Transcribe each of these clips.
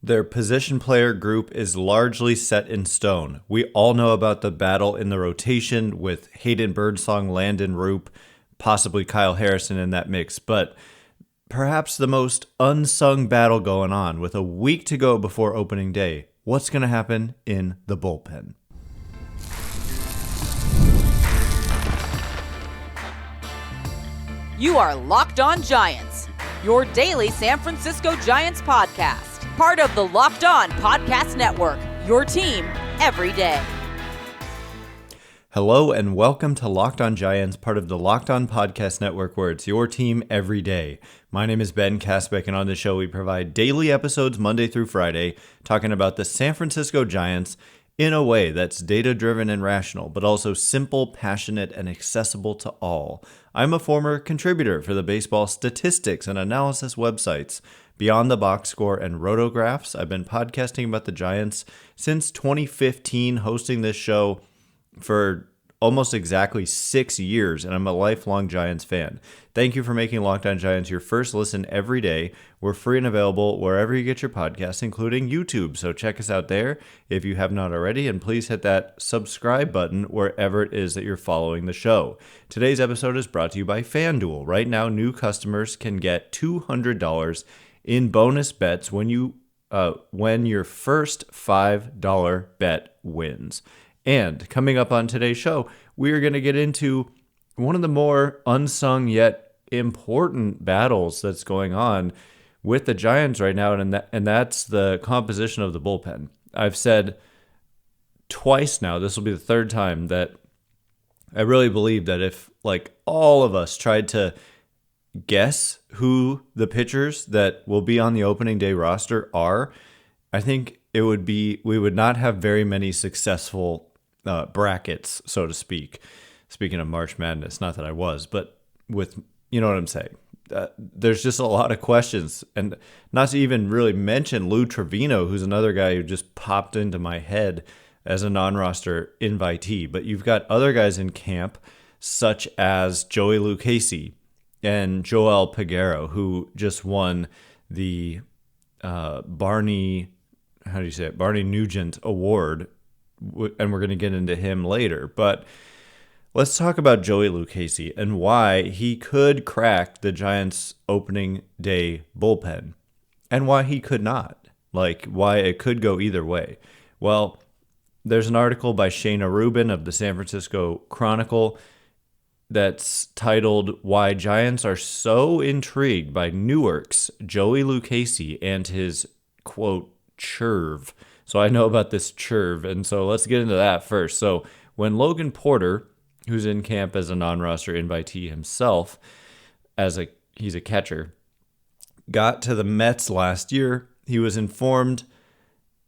Their position player group is largely set in stone. We all know about the battle in the rotation with Hayden Birdsong, Landon Roop, possibly Kyle Harrison in that mix, but perhaps the most unsung battle going on with a week to go before opening day. What's going to happen in the bullpen? You are Locked On Giants, your daily San Francisco Giants podcast. Part of the Locked On Podcast Network, your team every day. Hello and welcome to Locked On Giants, part of the Locked On Podcast Network, where it's your team every day. My name is Ben Kasbeck, and on the show we provide daily episodes Monday through Friday, talking about the San Francisco Giants in a way that's data-driven and rational, but also simple, passionate, and accessible to all. I'm a former contributor for the baseball statistics and analysis websites Beyond the Box Score and Rotographs. I've been podcasting about the Giants since 2015, hosting this show for almost exactly 6 years, and I'm a lifelong Giants fan. Thank you for making Locked On Giants your first listen every day. We're free and available wherever you get your podcasts, including YouTube, so check us out there if you have not already, and please hit that subscribe button wherever it is that you're following the show. Today's episode is brought to you by FanDuel. Right now, new customers can get $200 in bonus bets when your first $5 bet wins. And coming up on today's show, we are going to get into one of the more unsung yet important battles that's going on with the Giants right now, and that's the composition of the bullpen. I've said twice now, this will be the third time, that I really believe that if all of us tried to guess who the pitchers that will be on the opening day roster are, I think we would not have very many successful brackets, so to speak. Speaking of March Madness, not that I was, but you know what I'm saying. There's just a lot of questions, and not to even really mention Lou Trevino, who's another guy who just popped into my head as a non-roster invitee. But you've got other guys in camp, such as Joey Lucchesi and Joel Peguero, who just won the Barney Nugent Award, and we're going to get into him later. But let's talk about Joey Lucchesi and why he could crack the Giants' opening day bullpen and why he could not, why it could go either way. Well, there's an article by Shayna Rubin of the San Francisco Chronicle that's titled "Why Giants Are So Intrigued by Newark's Joey Lucchesi and His, quote, Churve." So I know about this Churve, and so let's get into that first. So when Logan Porter, who's in camp as a non-roster invitee himself, he's a catcher, got to the Mets last year, he was informed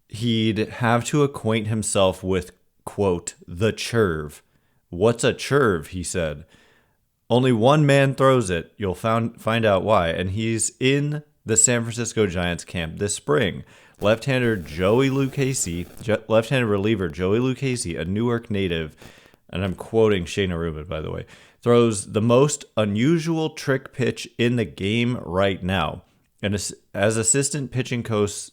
he'd have to acquaint himself with, quote, the Churve. "What's a Churve?" he said. "Only one man throws it. You'll find out why." And he's in the San Francisco Giants camp this spring. Left-handed reliever Joey Lucchesi, a Newark native, and I'm quoting Shayna Rubin, by the way, throws the most unusual trick pitch in the game right now. And as assistant pitching coach,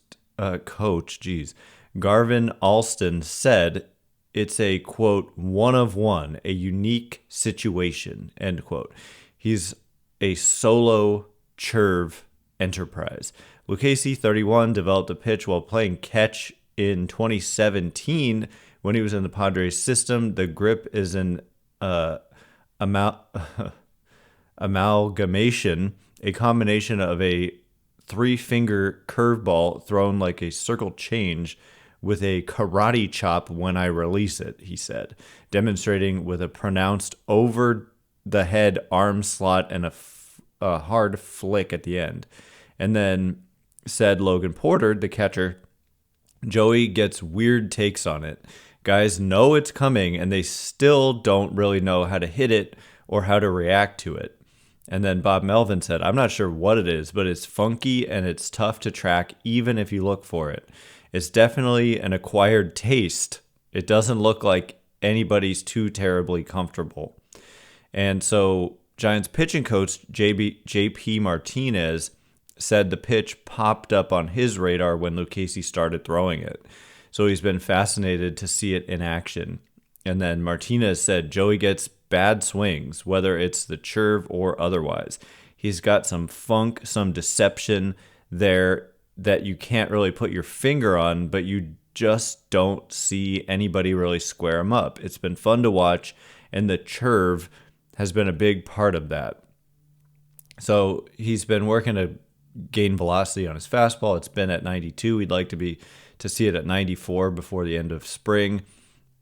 Garvin Alston said, it's a, quote, one of one, a unique situation, end quote. He's a solo Churve enterprise. Lucchesi, 31, developed a pitch while playing catch in 2017 when he was in the Padres system. The grip is an amalgamation, a combination of a three-finger curveball thrown like a circle change with a karate chop when I release it, he said, demonstrating with a pronounced over-the-head arm slot and a hard flick at the end. And then said Logan Porter, the catcher, "Joey gets weird takes on it. Guys know it's coming, and they still don't really know how to hit it or how to react to it." And then Bob Melvin said, "I'm not sure what it is, but it's funky and it's tough to track even if you look for it. It's definitely an acquired taste. It doesn't look like anybody's too terribly comfortable." And so Giants pitching coach JP Martinez said the pitch popped up on his radar when Lucchesi started throwing it. So he's been fascinated to see it in action. And then Martinez said Joey gets bad swings, whether it's the churve or otherwise. He's got some funk, some deception there that you can't really put your finger on, but you just don't see anybody really square him up. It's been fun to watch, and the churve has been a big part of that. So he's been working to gain velocity on his fastball. It's been at 92. He'd like to see it at 94 before the end of spring.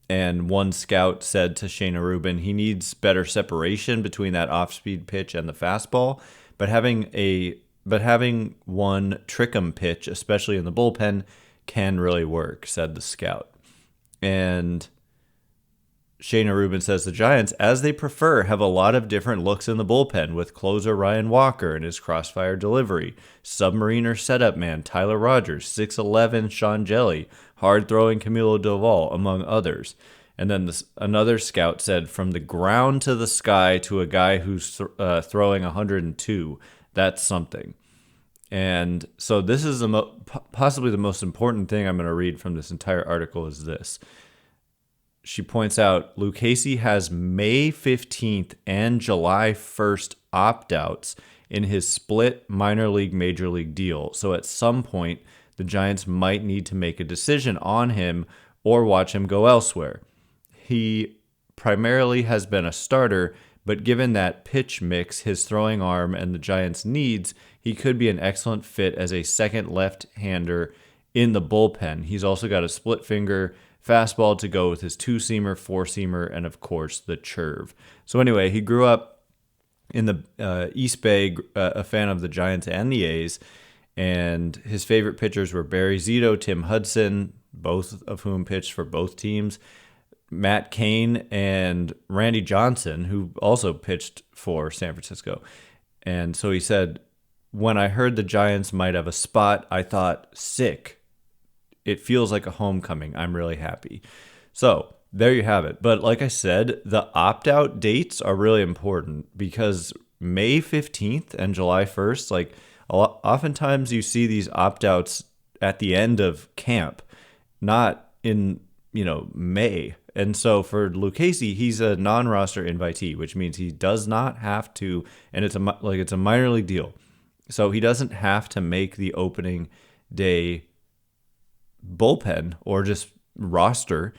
And one scout said to Shayna Rubin, he needs better separation between that off-speed pitch and the fastball. But having one trick 'em pitch, especially in the bullpen, can really work, said the scout. And Shayna Rubin says the Giants, as they prefer, have a lot of different looks in the bullpen, with closer Ryan Walker and his crossfire delivery, submariner setup man Tyler Rogers, 6'11" Sean Jelly, hard-throwing Camilo Doval, among others. And then another scout said, from the ground to the sky to a guy who's throwing 102, that's something. And so this is possibly the most important thing I'm going to read from this entire article is this. She points out Lucchesi has May 15th and July 1st opt-outs in his split minor league, major league deal. So at some point, the Giants might need to make a decision on him or watch him go elsewhere. He primarily has been a starter, but given that pitch mix, his throwing arm, and the Giants' needs, he could be an excellent fit as a second left-hander in the bullpen. He's also got a split finger fastball to go with his two-seamer, four-seamer, and of course the churve. So anyway, he grew up in the East Bay, a fan of the Giants and the A's, and his favorite pitchers were Barry Zito, Tim Hudson, both of whom pitched for both teams, Matt Cain, and Randy Johnson, who also pitched for San Francisco. And so he said, when I heard the Giants might have a spot, I thought, sick. It feels like a homecoming. I'm really happy. So there you have it. But like I said, the opt-out dates are really important because May 15th and July 1st, like oftentimes you see these opt-outs at the end of camp, not in, May. And so for Lucchesi, he's a non-roster invitee, which means he does not have to, and it's a minor league deal. So he doesn't have to make the opening day bullpen or just roster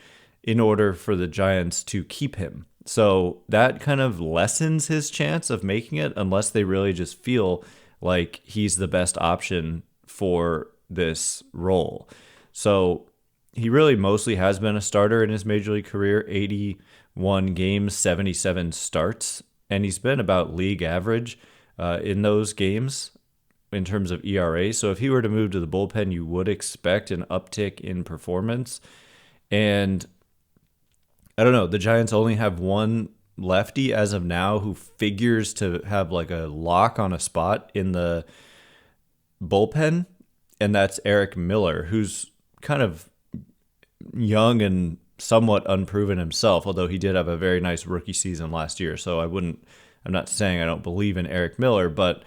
in order for the Giants to keep him. So that kind of lessens his chance of making it unless they really just feel like he's the best option for this role. So he really mostly has been a starter in his major league career, 81 games, 77 starts, and he's been about league average in those games in terms of ERA. So if he were to move to the bullpen, you would expect an uptick in performance. And I don't know, the Giants only have one lefty as of now who figures to have like a lock on a spot in the bullpen, and that's Eric Miller, who's kind of young and somewhat unproven himself, although he did have a very nice rookie season last year. So I'm not saying I don't believe in Eric Miller, but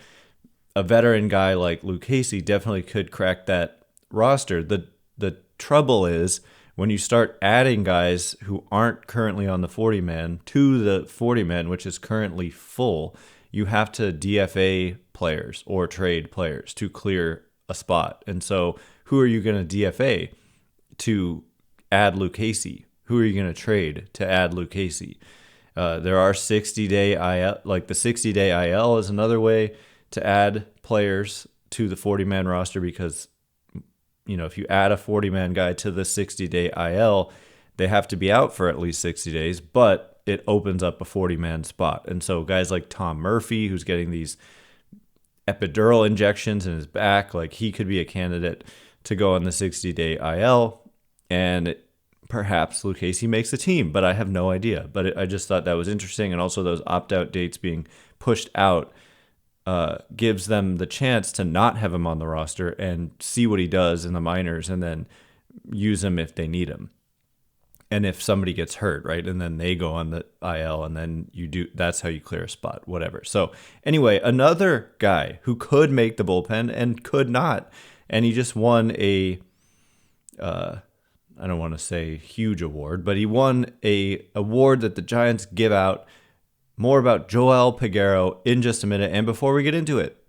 a veteran guy like Lucchesi definitely could crack that roster. The trouble is when you start adding guys who aren't currently on the 40-man to the 40-man, which is currently full, you have to DFA players or trade players to clear a spot. And so who are you going to DFA to add Lucchesi? Who are you going to trade to add Lucchesi? There are 60-day IL, like the 60-day IL is another way to add players to the 40-man roster because, if you add a 40-man guy to the 60-day IL, they have to be out for at least 60 days, but it opens up a 40-man spot. And so guys like Tom Murphy, who's getting these epidural injections in his back, like he could be a candidate to go on the 60-day IL. And perhaps Lucchesi makes the team, but I have no idea. But I just thought that was interesting. And also those opt-out dates being pushed out gives them the chance to not have him on the roster and see what he does in the minors and then use him if they need him. and if somebody gets hurt, right, and then they go on the IL, and then that's how you clear a spot, whatever. So anyway, another guy who could make the bullpen and could not, and he just won I don't want to say huge award, but he won a award that the Giants give out. More about Joel Peguero in just a minute, and before we get into it,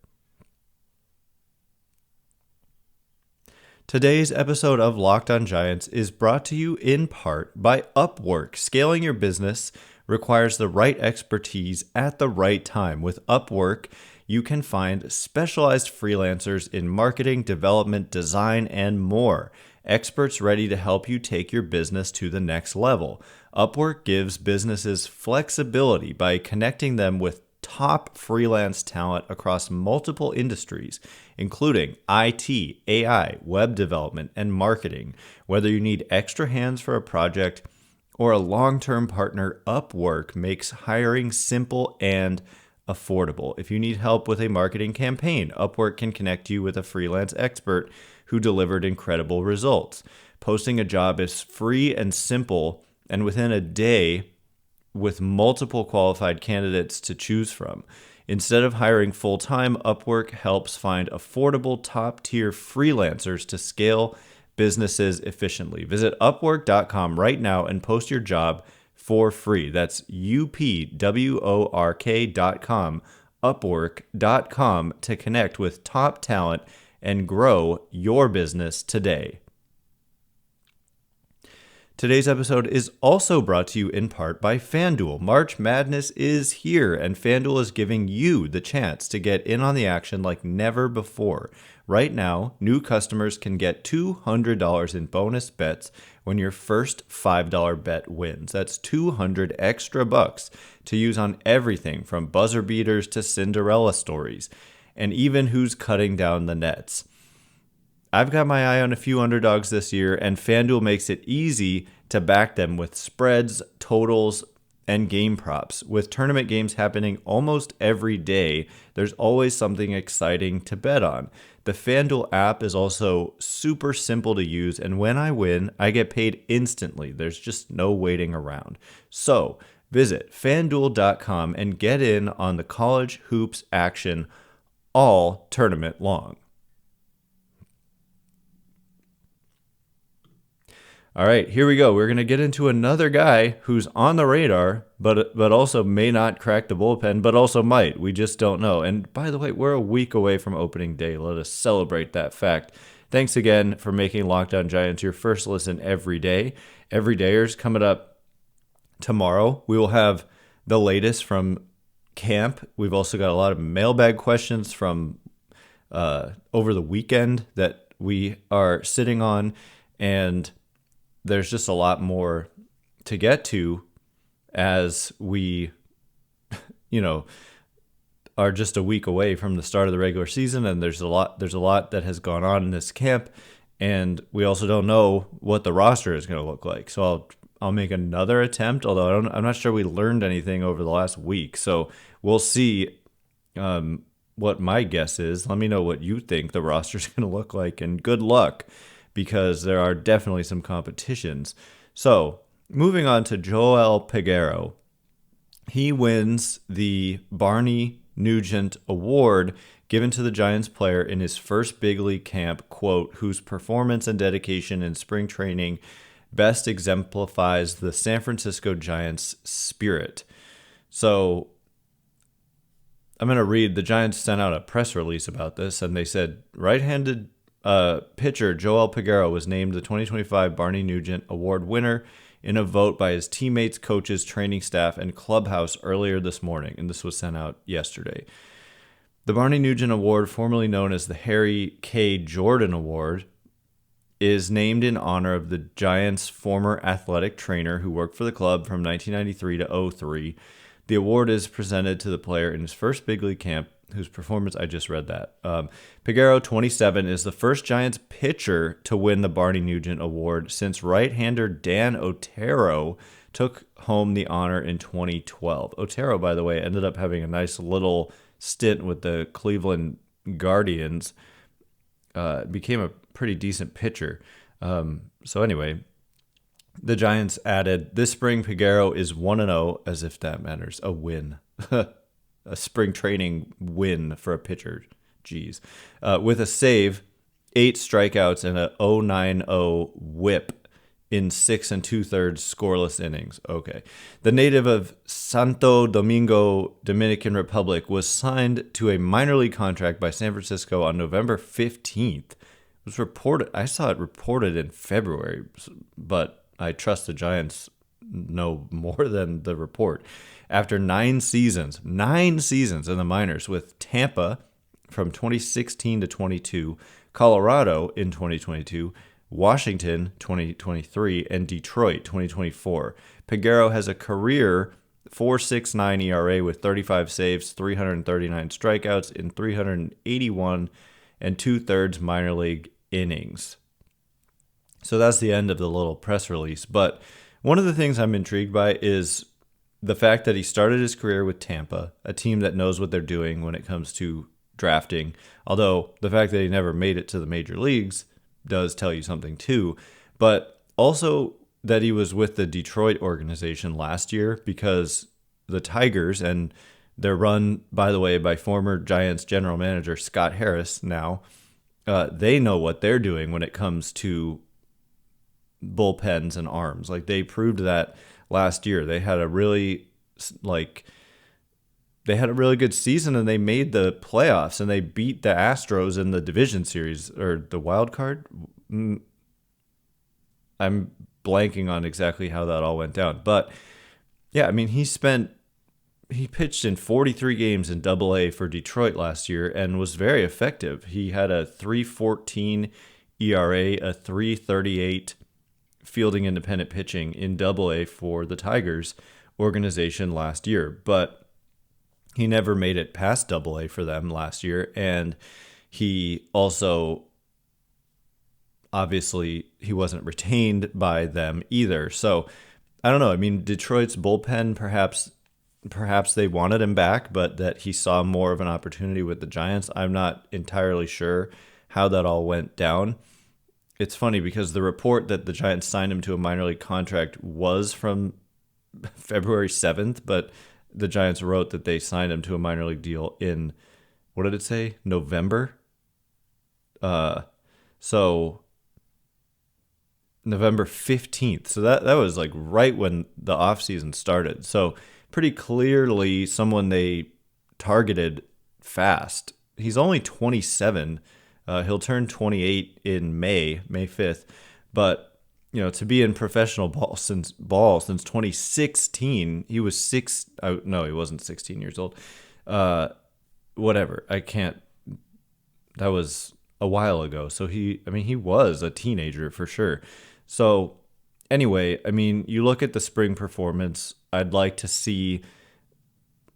today's episode of Locked on Giants is brought to you in part by Upwork. Scaling your business requires the right expertise at the right time. With Upwork, you can find specialized freelancers in marketing, development, design, and more. Experts ready to help you take your business to the next level. Upwork gives businesses flexibility by connecting them with top freelance talent across multiple industries, including IT, AI, web development, and marketing. Whether you need extra hands for a project or a long-term partner, Upwork makes hiring simple and affordable. If you need help with a marketing campaign, Upwork can connect you with a freelance expert who delivered incredible results. Posting a job is free and simple, and within a day, with multiple qualified candidates to choose from. Instead of hiring full-time, Upwork helps find affordable top-tier freelancers to scale businesses efficiently. Visit Upwork.com right now and post your job for free. That's UPWORK.com, Upwork.com, to connect with top talent and grow your business today. Today's episode is also brought to you in part by FanDuel. March Madness is here, and FanDuel is giving you the chance to get in on the action like never before. Right now, new customers can get $200 in bonus bets when your first $5 bet wins. That's 200 extra bucks to use on everything from buzzer beaters to Cinderella stories, and even who's cutting down the nets. I've got my eye on a few underdogs this year, and FanDuel makes it easy to back them with spreads, totals, and game props. With tournament games happening almost every day, there's always something exciting to bet on. The FanDuel app is also super simple to use, and when I win, I get paid instantly. There's just no waiting around. So visit FanDuel.com and get in on the college hoops action all tournament long. All right, here we go. We're going to get into another guy who's on the radar, but also may not crack the bullpen, but also might. We just don't know. And by the way, we're a week away from opening day. Let us celebrate that fact. Thanks again for making Locked On Giants your first listen every day. Everydayers, coming up tomorrow, we will have the latest from camp. We've also got a lot of mailbag questions from over the weekend that we are sitting on, and there's just a lot more to get to as we, are just a week away from the start of the regular season, and there's a lot that has gone on in this camp, and we also don't know what the roster is going to look like. So I'll make another attempt, although I'm not sure we learned anything over the last week. So we'll see what my guess is. Let me know what you think the roster is going to look like, and good luck, because there are definitely some competitions. So, moving on to Joel Peguero. He wins the Barney Nugent Award given to the Giants player in his first big league camp, quote, whose performance and dedication in spring training best exemplifies the San Francisco Giants' spirit. So, I'm going to read, the Giants sent out a press release about this, and they said, right-handed pitcher Joel Peguero was named the 2025 Barney Nugent Award winner in a vote by his teammates, coaches, training staff, and clubhouse earlier this morning, and this was sent out yesterday. The Barney Nugent Award, formerly known as the Harry K. Jordan Award, is named in honor of the Giants' former athletic trainer who worked for the club from 1993 to 2003. The award is presented to the player in his first big league camp, whose performance, I just read that. Peguero, 27, is the first Giants pitcher to win the Barney Nugent Award since right-hander Dan Otero took home the honor in 2012. Otero, by the way, ended up having a nice little stint with the Cleveland Guardians. Became a pretty decent pitcher. So anyway, The Giants added, this spring Peguero is 1-0, as if that matters. A win. A spring training win for a pitcher. Jeez. With a save, 8 strikeouts, and a 0.90 whip in 6 2/3 scoreless innings. Okay. The native of Santo Domingo, Dominican Republic, was signed to a minor league contract by San Francisco on November 15th. It was reported. I saw it reported in February, but I trust the Giants know more than the report. After 9 seasons in the minors with Tampa from 2016 to 22, Colorado in 2022, Washington 2023, and Detroit 2024. Peguero has a career 4.69 ERA with 35 saves, 339 strikeouts in 381 2/3 minor league innings. So that's the end of the little press release. But one of the things I'm intrigued by is the fact that he started his career with Tampa, a team that knows what they're doing when it comes to drafting. Although the fact that he never made it to the major leagues does tell you something too. But also that he was with the Detroit organization last year, because the Tigers, and they're run, by the way, by former Giants general manager Scott Harris now, they know what they're doing when it comes to bullpens and arms. Like, they proved that last year. They had a really good season, and they made the playoffs, and they beat the Astros in the division series, or the wild card. I'm blanking on exactly how that all went down. But yeah, I mean, he pitched in 43 games in Double-A for Detroit last year and was very effective. He had a 3.14 ERA, a 3.38 fielding independent pitching in Double-A for the Tigers organization last year. But he never made it past Double-A for them last year, and he also, obviously, he wasn't retained by them either. So I don't know. I mean, Detroit's bullpen, perhaps they wanted him back, but that he saw more of an opportunity with the Giants. I'm not entirely sure how that all went down. It's funny because the report that the Giants signed him to a minor league contract was from February 7th, but the Giants wrote that they signed him to a minor league deal in, what did it say? November? So November 15th. So that was like right when the offseason started. So pretty clearly someone they targeted fast. He's only 27. He'll turn 28 in May 5th. But, to be in professional ball since 2016, he was he wasn't 16 years old. Whatever. That was a while ago. So he was a teenager for sure. So anyway, I mean, you look at the spring performance, I'd like to see,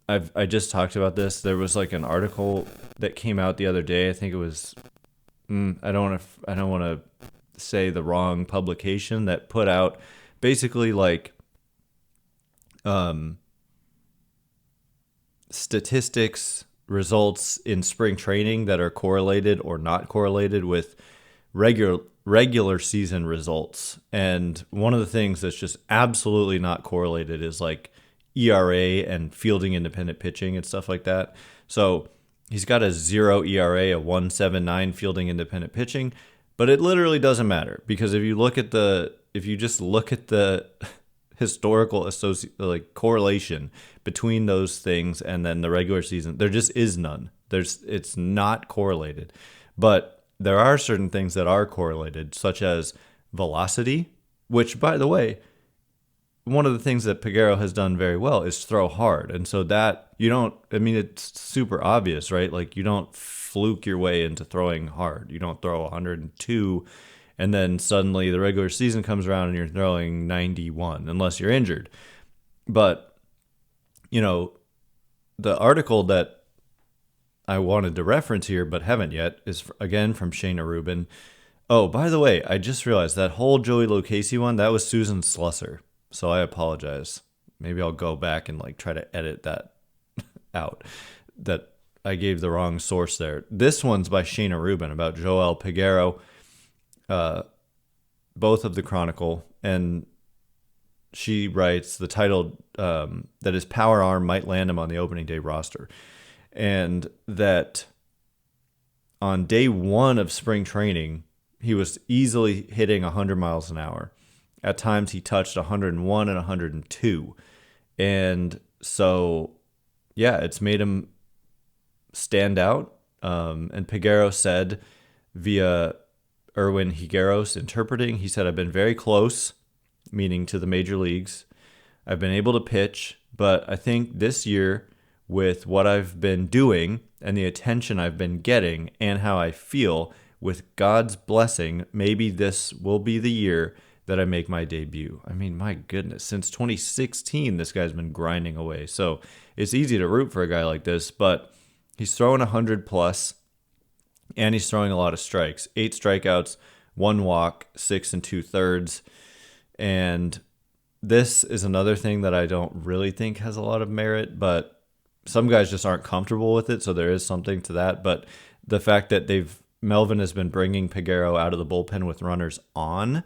I just talked about this. There was like an article that came out the other day. I think it was, I don't want to say the wrong publication, that put out basically like statistics, results in spring training that are correlated or not correlated with regular season results. And one of the things that's just absolutely not correlated is like ERA and fielding independent pitching and stuff like that. So he's got a 0 ERA, a 1.79 fielding independent pitching, but it literally doesn't matter, because if you just look at the historical correlation between those things and then the regular season, there just is none. It's not correlated. But there are certain things that are correlated, such as velocity, which, by the way, one of the things that Peguero has done very well is throw hard. And so that it's super obvious, right? Like, you don't fluke your way into throwing hard. You don't throw 102 and then suddenly the regular season comes around and you're throwing 91, unless you're injured. But, the article that I wanted to reference here but haven't yet is, again, from Shayna Rubin. Oh, by the way, I just realized that whole Joey Lucchesi one, that was Susan Slusser. So I apologize. Maybe I'll go back and try to edit that out. That I gave the wrong source there. This one's by Shayna Rubin about Joel Peguero, both of the Chronicle. And she writes the title that his power arm might land him on the opening day roster. And that on day one of spring training, he was easily hitting 100 miles an hour. At times he touched 101 and 102. And so, yeah, it's made him stand out. And Peguero said via Erwin Higueros interpreting, he said, "I've been very close," meaning to the major leagues. "I've been able to pitch, but I think this year with what I've been doing and the attention I've been getting and how I feel, with God's blessing, maybe this will be the year that I make my debut." I mean, my goodness, since 2016, this guy's been grinding away. So it's easy to root for a guy like this, but he's throwing 100 plus, and he's throwing a lot of strikes. 8 strikeouts, 1 walk, 6 2/3. And this is another thing that I don't really think has a lot of merit, but some guys just aren't comfortable with it, so there is something to that. But the fact that Melvin has been bringing Peguero out of the bullpen with runners on,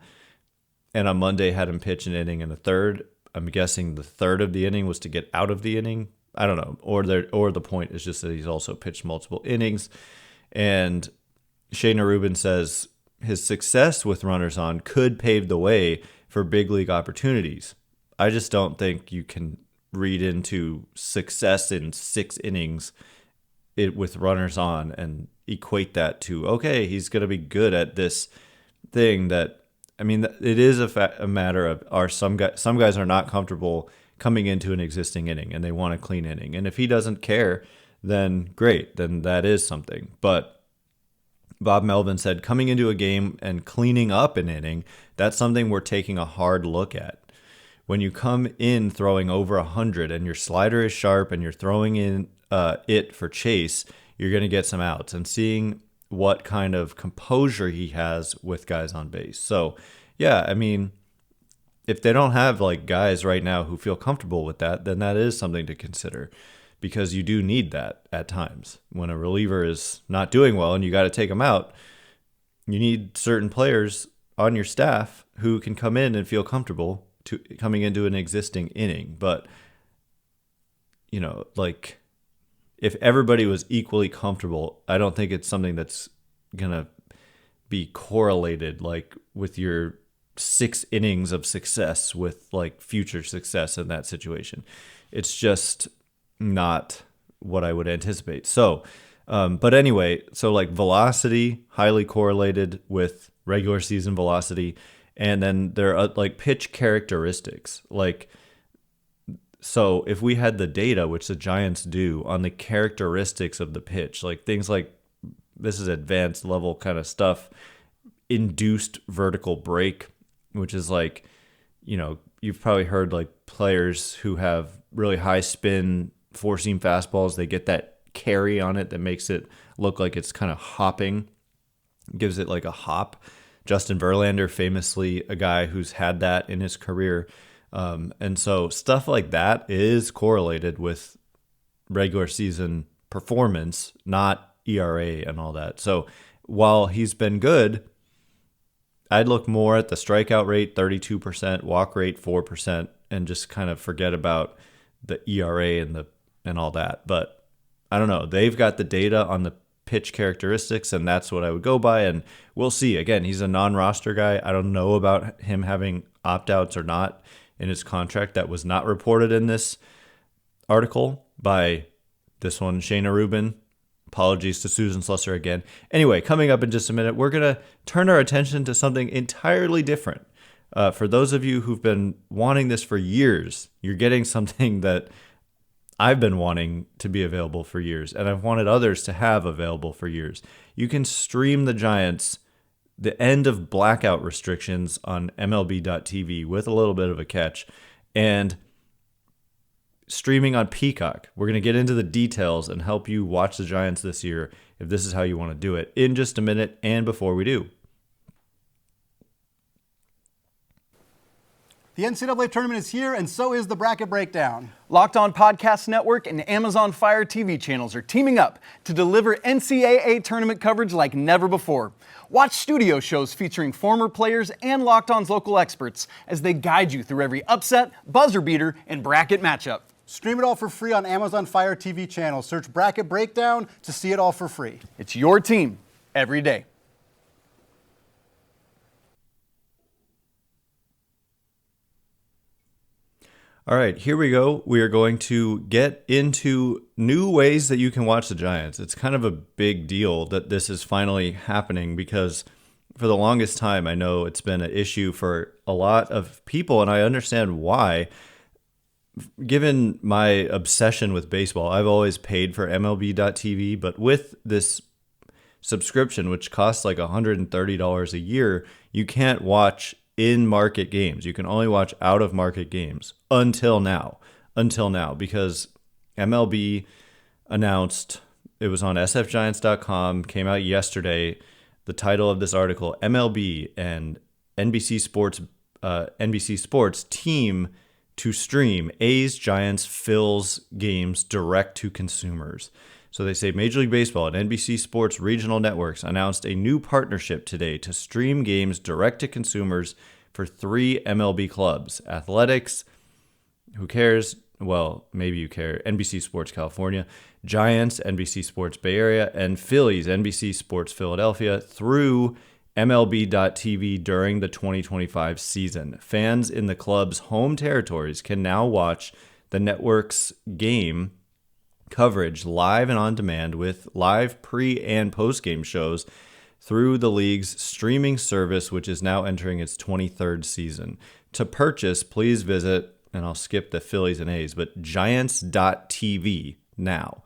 and on Monday had him pitch an inning and a third. I'm guessing the third of the inning was to get out of the inning. I don't know. Or the point is just that he's also pitched multiple innings. And Shayna Rubin says his success with runners on could pave the way for big league opportunities. I just don't think you can read into success in 6 innings with runners on and equate that to, okay, he's going to be good at this thing that, I mean, it is a matter of some guys are not comfortable coming into an existing inning and they want a clean inning. And if he doesn't care, then great, then that is something. But Bob Melvin said coming into a game and cleaning up an inning, that's something we're taking a hard look at. When you come in throwing over 100 and your slider is sharp and you're throwing in it for chase, you're going to get some outs, and seeing what kind of composure he has with guys on base. So, yeah, I mean, if they don't have like guys right now who feel comfortable with that, then that is something to consider, because you do need that at times. When a reliever is not doing well and you got to take him out, you need certain players on your staff who can come in and feel comfortable coming into an existing inning. But, like, if everybody was equally comfortable, I don't think it's something that's going to be correlated like with your 6 innings of success with like future success in that situation. It's just not what I would anticipate. So, but anyway, so like velocity, highly correlated with regular season velocity. And then there are like pitch characteristics. Like, so if we had the data, which the Giants do, on the characteristics of the pitch, like things like, this is advanced level kind of stuff, induced vertical break, which is like, you've probably heard like players who have really high spin 4-seam fastballs, they get that carry on it that makes it look like it's kind of hopping, gives it like a hop. Justin Verlander, famously a guy who's had that in his career. And so stuff like that is correlated with regular season performance, not ERA and all that. So while he's been good, I'd look more at the strikeout rate, 32%, walk rate, 4%, and just kind of forget about the ERA and all that. But I don't know. They've got the data on the pitch characteristics, and that's what I would go by. And we'll see. Again, he's a non-roster guy. I don't know about him having opt-outs or not in his contract. That was not reported in this article by this one, Shayna Rubin. Apologies to Susan Slusser again. Anyway, coming up in just a minute, we're going to turn our attention to something entirely different. For those of you who've been wanting this for years, you're getting something that I've been wanting to be available for years, and I've wanted others to have available for years. You can stream the Giants, the end of blackout restrictions on MLB.tv with a little bit of a catch, and streaming on Peacock. We're going to get into the details and help you watch the Giants this year if this is how you want to do it in just a minute. And before we do, The NCAA tournament is here, and so is the Bracket Breakdown. Locked On Podcast Network and Amazon Fire TV channels are teaming up to deliver NCAA tournament coverage like never before. Watch studio shows featuring former players and Locked On's local experts as they guide you through every upset, buzzer beater, and bracket matchup. Stream it all for free on Amazon Fire TV channel. Search Bracket Breakdown to see it all for free. It's your team every day. All right, here we go. We are going to get into new ways that you can watch the Giants. It's kind of a big deal that this is finally happening because for the longest time, I know it's been an issue for a lot of people, and I understand why. Given my obsession with baseball, I've always paid for MLB.tv, but with this subscription, which costs like $130 a year, you can't watch in-market games. You can only watch out-of-market games until now, because MLB announced, it was on sfgiants.com, came out yesterday, the title of this article, MLB and NBC Sports team to stream A's Giants Phils games direct to consumers. So they say Major League Baseball and NBC Sports regional networks announced a new partnership today to stream games direct to consumers for 3 MLB clubs: Athletics, who cares? Well, maybe you care, NBC Sports California, Giants, NBC Sports Bay Area, and Phillies, NBC Sports Philadelphia, through MLB.tv during the 2025 season. Fans in the club's home territories can now watch the network's game coverage live and on demand with live pre- and post-game shows through the league's streaming service, which is now entering its 23rd season. To purchase, please visit, and I'll skip the Phillies and A's, but giants.tv now.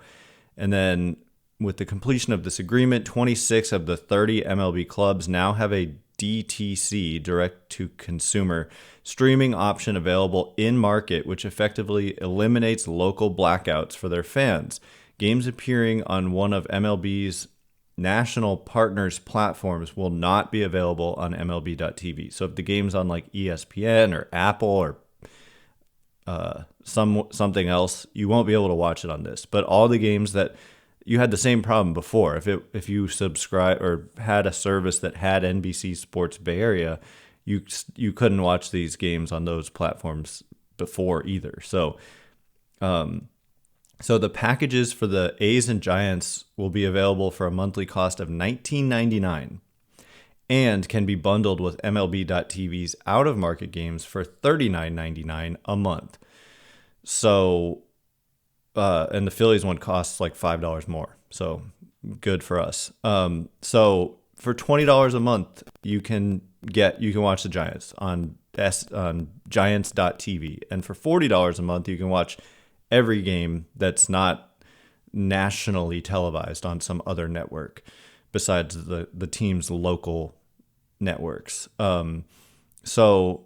And then with the completion of this agreement, 26 of the 30 MLB clubs now have a DTC, direct-to-consumer, streaming option available in-market, which effectively eliminates local blackouts for their fans. Games appearing on one of MLB's national partners' platforms will not be available on MLB.tv. So if the game's on like ESPN or Apple or something else, you won't be able to watch it on this. But all the games that you had the same problem before. If you subscribe or had a service that had NBC Sports Bay Area, you couldn't watch these games on those platforms before either. So, so the packages for the A's and Giants will be available for a monthly cost of $19.99 and can be bundled with MLB.tv's out-of-market games for $39.99 a month. So, and the Phillies one costs like $5 more. So good for us. So for $20 a month, you can watch the Giants on giants.tv. And for $40 a month, you can watch every game that's not nationally televised on some other network besides the team's local networks. So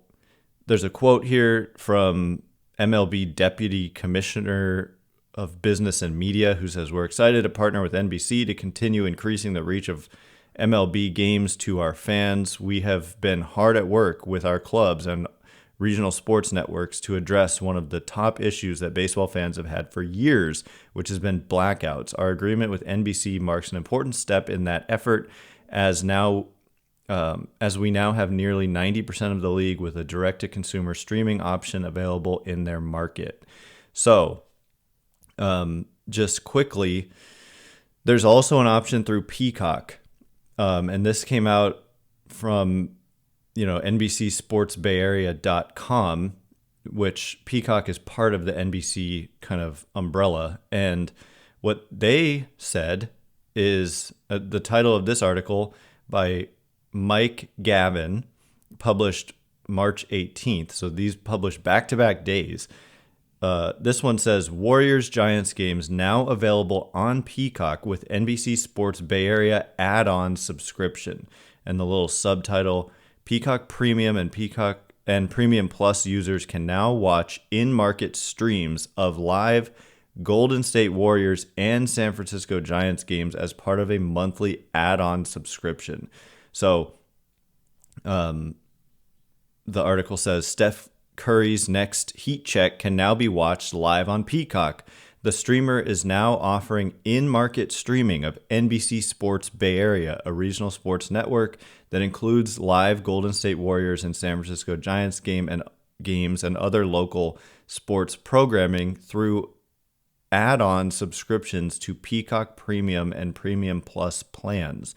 there's a quote here from MLB Deputy Commissioner of Business and Media, who says, "We're excited to partner with NBC to continue increasing the reach of MLB games to our fans. We have been hard at work with our clubs and regional sports networks to address one of the top issues that baseball fans have had for years, which has been blackouts. Our agreement with NBC marks an important step in that effort as we now have nearly 90% of the league with a direct-to-consumer streaming option available in their market." So, just quickly, there's also an option through Peacock, and this came out from NBCSportsBayArea.com, which Peacock is part of the NBC kind of umbrella. And what they said is the title of this article by Mike Gavin, published March 18th. So these published back-to-back days. This one says, Warriors-Giants games now available on Peacock with NBC Sports Bay Area add-on subscription. And the little subtitle, Peacock Premium and Peacock and Premium Plus users can now watch in-market streams of live Golden State Warriors and San Francisco Giants games as part of a monthly add-on subscription. So the article says Steph Curry's next heat check can now be watched live on Peacock. The streamer is now offering in-market streaming of NBC Sports Bay Area, a regional sports network that includes live Golden State Warriors and San Francisco Giants games and other local sports programming through add-on subscriptions to Peacock Premium and Premium Plus plans.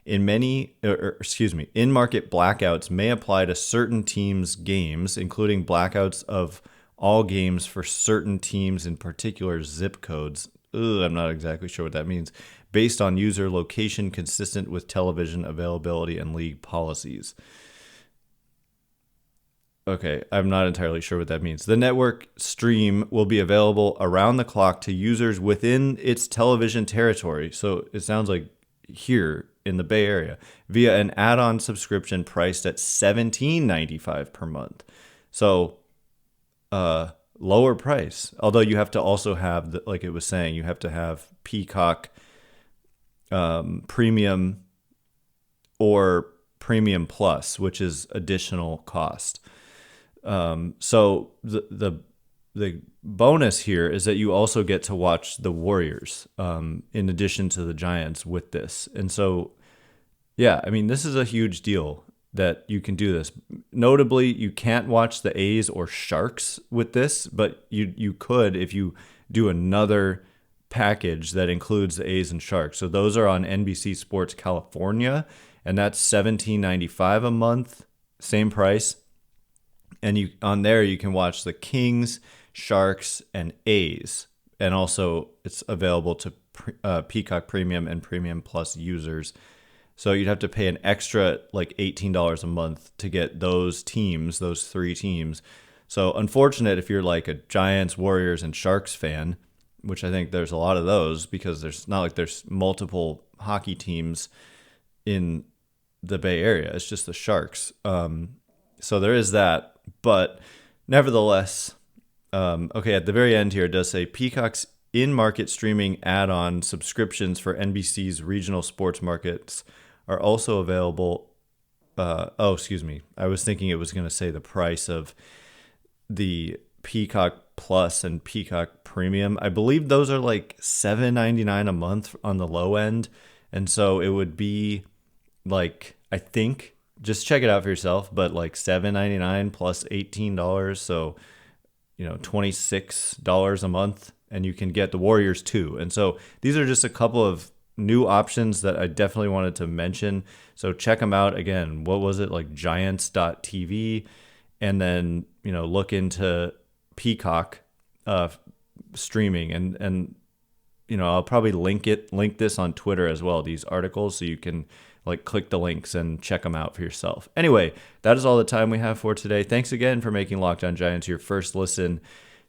In-market blackouts may apply to certain teams' games, including blackouts of all games for certain teams in particular zip codes. I'm not exactly sure what that means. Based on user location consistent with television availability and league policies. Okay, I'm not entirely sure what that means. The network stream will be available around the clock to users within its television territory. So it sounds like here in the Bay Area via an add-on subscription priced at $17.95 per month. So lower price. Although you have to also have, like it was saying, you have to have Peacock Premium or Premium Plus, which is additional cost. So the bonus here is that you also get to watch the Warriors in addition to the Giants with this. And so, yeah, I mean, this is a huge deal that you can do this. Notably, you can't watch the A's or Sharks with this, but you could if you do another package that includes the A's and Sharks. So those are on NBC Sports California, and that's $17.95 a month, same price. And on there you can watch the Kings, Sharks, and A's. And also it's available to Peacock Premium and Premium Plus users. So you'd have to pay an extra like $18 a month to get those teams, those three teams. So unfortunate if you're like a Giants, Warriors, and Sharks fan, which I think there's a lot of those because there's not like there's multiple hockey teams in the Bay Area. It's just the Sharks. So there is that. But nevertheless, okay, at the very end here, it does say Peacock's in-market streaming add-on subscriptions for NBC's regional sports markets are also available. Excuse me. I was thinking it was going to say the price of the Peacock Plus and Peacock Premium. I believe those are like $7.99 a month on the low end. And so it would be like, I think, just check it out for yourself, but like $7.99 plus $18. So, $26 a month, and you can get the Warriors too. And so these are just a couple of new options that I definitely wanted to mention. So check them out. Again, what was it, like giants.tv, and then, look into Peacock streaming, and I'll probably link this on Twitter as well, these articles, so you can like click the links and check them out for yourself. Anyway, that is all the time we have for today. Thanks again for making Locked On Giants your first listen.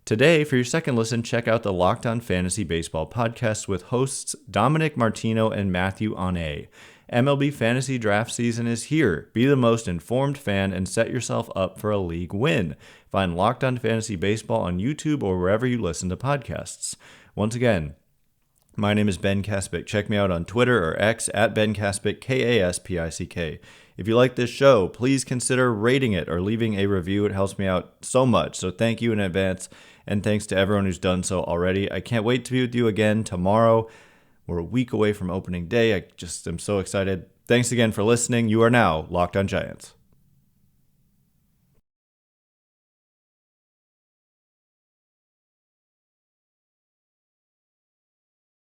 Today, for your second listen, check out the Locked On Fantasy Baseball podcast with hosts Dominic Martino and Matthew Onay. MLB fantasy draft season is here. Be the most informed fan and set yourself up for a league win. Find Locked On Fantasy Baseball on YouTube or wherever you listen to podcasts. Once again, my name is Ben Kaspick. Check me out on Twitter or X at Ben Kaspick, Kaspick. If you like this show, please consider rating it or leaving a review. It helps me out so much. So thank you in advance, and thanks to everyone who's done so already. I can't wait to be with you again tomorrow. We're a week away from opening day. I just am so excited. Thanks again for listening. You are now Locked On Giants.